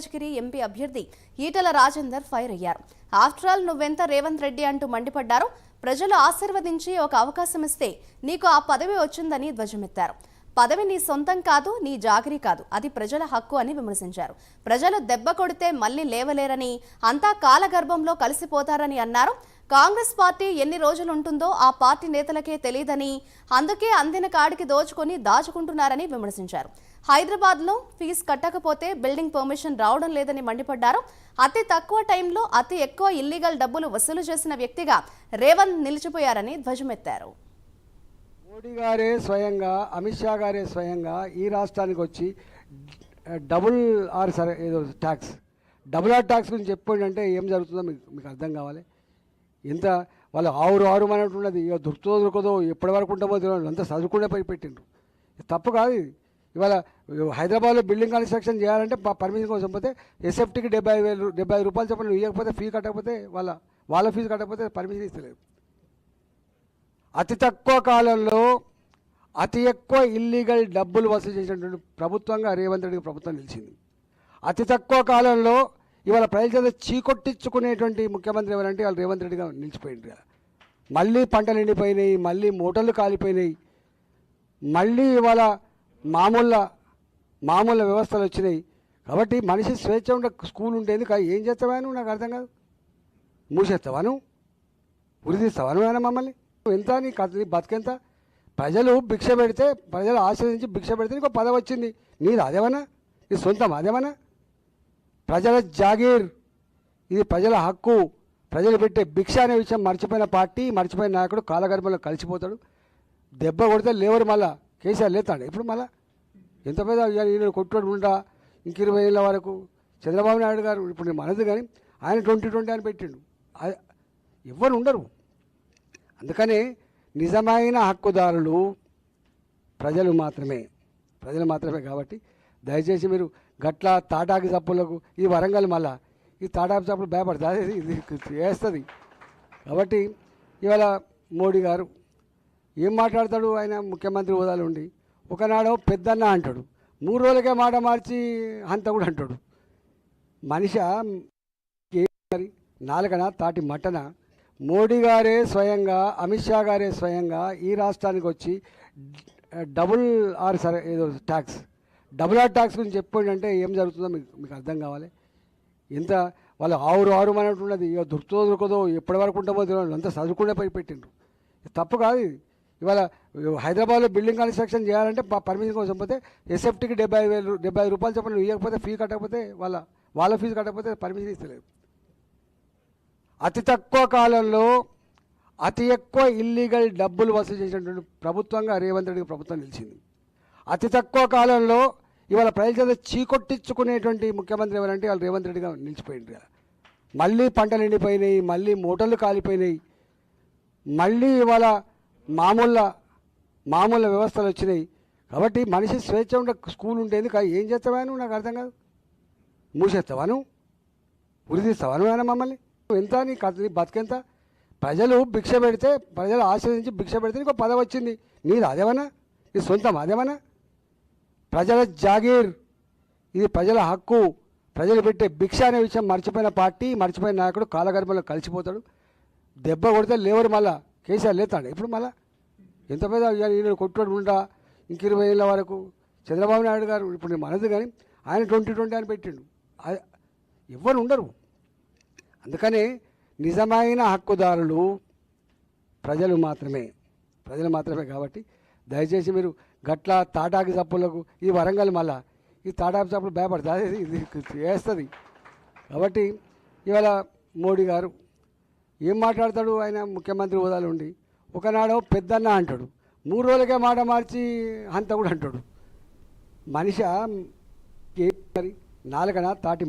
Malkajgiri MP అభ్యర్థి Etela Rajender fire అయ్యారు. After all నువ్వెంత రేవంత్ రెడ్డి అంటూ మండిపడ్డారు. ప్రజలు ఆశీర్వదించి ఒక అవకాశం ఇస్తే నీకు ఆ పదవి వచ్చిందని ధ్వజమెత్తారు. పదవి నీ సొంతం కాదు, నీ జాగిరి కాదు, అది ప్రజల హక్కు అని విమర్శించారు. ప్రజలు దెబ్బ కొడితే మళ్లీ లేవలేరని, అంతా కాలగర్భంలో కలిసిపోతారని అన్నారు. కాంగ్రెస్ పార్టీ ఎన్ని రోజులు ఉంటుందో ఆ పార్టీ నేతలకే తెలియదని, అందుకే అందిన కాడికి దోచుకొని దాచుకుంటున్నారని విమర్శించారు. హైదరాబాద్లో ఫీజు కట్టకపోతే బిల్డింగ్ పర్మిషన్ రావడం లేదని మండిపడ్డారు. అతి తక్కువ టైంలో అతి ఎక్కువ ఇల్లీగల్ డబ్బులు వసూలు చేసిన వ్యక్తిగా రేవంత్ నిలిచిపోయారని ధ్వజమెత్తారు. మోడీ గారే స్వయంగా, అమిత్ షా గారే స్వయంగా ఈ రాష్ట్రానికి వచ్చి డబుల్ ఆర్ ఏదో ట్యాక్స్, డబుల్ ఆర్ ట్యాక్స్ గురించి చెప్పండి. ఏం జరుగుతుందో మీకు అర్థం కావాలి. ఎంత వాళ్ళు ఆరు అన్నట్టున్నది. ఇక దొరకదో ఎప్పటి వరకు ఉంటామో తెలియదు, అంతా చదువుకుంటే పెట్టిండ్రు. తప్పు కాదు ఇది. ఇవాళ హైదరాబాద్లో బిల్డింగ్ కన్స్ట్రక్షన్ చేయాలంటే పర్మిషన్ కోసం పోతే ఎస్ఎఫ్టీకి 70,000 రూపాయలు చెప్పండి. ఇవ్వకపోతే ఫీ కట్టకపోతే వాళ్ళ ఫీజు కట్టకపోతే పర్మిషన్ ఇస్తలేదు. అతి తక్కువ కాలంలో అతి ఎక్కువ ఇల్లీగల్ డబ్బులు వసూలు చేసినటువంటి ప్రభుత్వంగా రేవంత్ రెడ్డి ప్రభుత్వం నిలిచింది. అతి తక్కువ కాలంలో ఇవాళ ప్రజల చేత చీకొట్టించుకునేటువంటి ముఖ్యమంత్రి ఎవరంటే వాళ్ళు రేవంత్ రెడ్డిగా నిలిచిపోయింది కదా. మళ్ళీ పంటలు ఎండిపోయినాయి, మళ్ళీ మూటలు కాలిపోయినాయి, మళ్ళీ ఇవాళ మామూలు వ్యవస్థలు వచ్చినాయి. కాబట్టి మనిషి స్వేచ్ఛ ఉండే స్కూల్ ఉండేది కానీ ఏం చేస్తావా నువ్వు? నాకు అర్థం కాదు. మూసేస్తావా నువ్వు? ఉరిదిస్తావా నువ్వు మమ్మల్ని? ఎంత నీ బతికెంత? ప్రజలు భిక్ష పెడితే, ప్రజలు ఆశ్రయించి భిక్ష పెడితే నీకు పదవి వచ్చింది. నీది అదేమన్నా? నీ సొంతం అదేమన్నా? ప్రజల జాగీర్, ఇది ప్రజల హక్కు. ప్రజలు పెట్టే భిక్ష అనే విషయం మర్చిపోయిన పార్టీ, మర్చిపోయిన నాయకుడు కాలగర్భంలో కలిసిపోతాడు. దెబ్బ కొడితే లేవరు. మళ్ళా కేసీఆర్ లేతాడు. ఇప్పుడు మళ్ళా ఎంత పెద్ద ఈయన కొట్టుడు ఉంటా. ఇంక 20 ఏళ్ళ వరకు చంద్రబాబు నాయుడు గారు ఇప్పుడు మనది కానీ ఆయన 2020 అని పెట్టిండు. ఎవరు ఉండరు. అందుకనే నిజమైన హక్కుదారులు ప్రజలు మాత్రమే కాబట్టి దయచేసి మీరు గట్ల తాటాకి చప్పులకు ఈ వరంగల్ మళ్ళా ఈ తాటాకి చప్పులు భయపడుతుంది, ఇది వేస్తుంది. కాబట్టి ఇవాళ మోడీ గారు ఏం మాట్లాడతాడు? ఆయన ముఖ్యమంత్రి హోదాలో ఉండి ఒకనాడో పెద్దన్న అంటాడు, 3 రోజులకే మాట మార్చి హంతకుడు అంటాడు. మనిషి మరి నాలుగన తాటి మట్టన. మోడీ గారే స్వయంగా, అమిత్ షా గారే స్వయంగా ఈ రాష్ట్రానికి వచ్చి డబుల్ ఆర్ ఏదో ట్యాక్స్, డబుల్ ఆర్ ట్యాక్స్ గురించి చెప్పండి. ఏం జరుగుతుందో మీకు అర్థం కావాలి. ఎంత వాళ్ళు ఆరు అన్నట్టున్నది. ఇక దొరకదో ఎప్పటి వరకు ఉంటామో తెలియదు, అంతా చదువుకుంటే పెట్టిండ్రు. తప్పు కాదు ఇది. ఇవాళ హైదరాబాద్లో బిల్డింగ్ కన్స్ట్రక్షన్ చేయాలంటే పర్మిషన్ కోసం పోతే ఎస్ఎఫ్టీకి 70,000 రూపాయలు చెప్పండి. ఇవ్వకపోతే ఫీ కట్టకపోతే వాళ్ళ ఫీజు కట్టకపోతే పర్మిషన్ ఇస్తలేదు. అతి తక్కువ కాలంలో అతి ఎక్కువ ఇల్లీగల్ డబ్బులు వసూలు చేసినటువంటి ప్రభుత్వంగా రేవంత్ రెడ్డి ప్రభుత్వం నిలిచింది. అతి తక్కువ కాలంలో ఇవాళ ప్రజల చేత చీకొట్టించుకునేటువంటి ముఖ్యమంత్రి ఎవరంటే వాళ్ళు రేవంత్ రెడ్డిగా నిలిచిపోయింది కదా. మళ్ళీ పంటలు ఎండిపోయినాయి, మళ్ళీ మూటలు కాలిపోయినాయి, మళ్ళీ ఇవాళ మామూలు వ్యవస్థలు వచ్చినాయి. కాబట్టి మనిషి స్వేచ్ఛ ఉండే స్కూల్ ఉండేది కానీ ఏం చేస్తావా నువ్వు? నాకు అర్థం కాదు. మూసేస్తావా నువ్వు? ఉరిదిస్తావా నువ్వు మమ్మల్ని? ఎంత నీ బతికెంత? ప్రజలు భిక్ష పెడితే, ప్రజలు ఆశ్రయించి భిక్ష పెడితే నీకు పదవి వచ్చింది. నీది అదేమన్నా? నీ సొంతం అదేమన్నా? ప్రజల జాగీర్, ఇది ప్రజల హక్కు. ప్రజలు పెట్టే భిక్ష అనే విషయం మర్చిపోయిన పార్టీ, మర్చిపోయిన నాయకుడు కాలగర్భంలో కలిసిపోతాడు. దెబ్బ కొడితే లేవరు. మళ్ళా కేసీఆర్ లేతాడు. ఇప్పుడు మళ్ళా ఎంత పెద్ద ఈయన కొట్టుడు ఉంటా. ఇంక 20 ఏళ్ళ వరకు చంద్రబాబు నాయుడు గారు ఇప్పుడు మనది కానీ ఆయన 2020 అని పెట్టిండు. ఎవరు ఉండరు. అందుకనే నిజమైన హక్కుదారులు ప్రజలు మాత్రమే కాబట్టి దయచేసి మీరు గట్ల తాటాకి చప్పులకు ఈ వరంగల్ మళ్ళా ఈ తాటాకి చప్పులు భయపడుతుంది, ఇది వేస్తుంది. కాబట్టి ఇవాళ మోడీ గారు ఏం మాట్లాడతాడు? ఆయన ముఖ్యమంత్రి హోదాలో ఉండి ఒకనాడో పెద్దన్న అంటాడు, 3 రోజులకే మాట మార్చి హంతకుడు అంటాడు. మనిషి మరి నాలుగన తాటి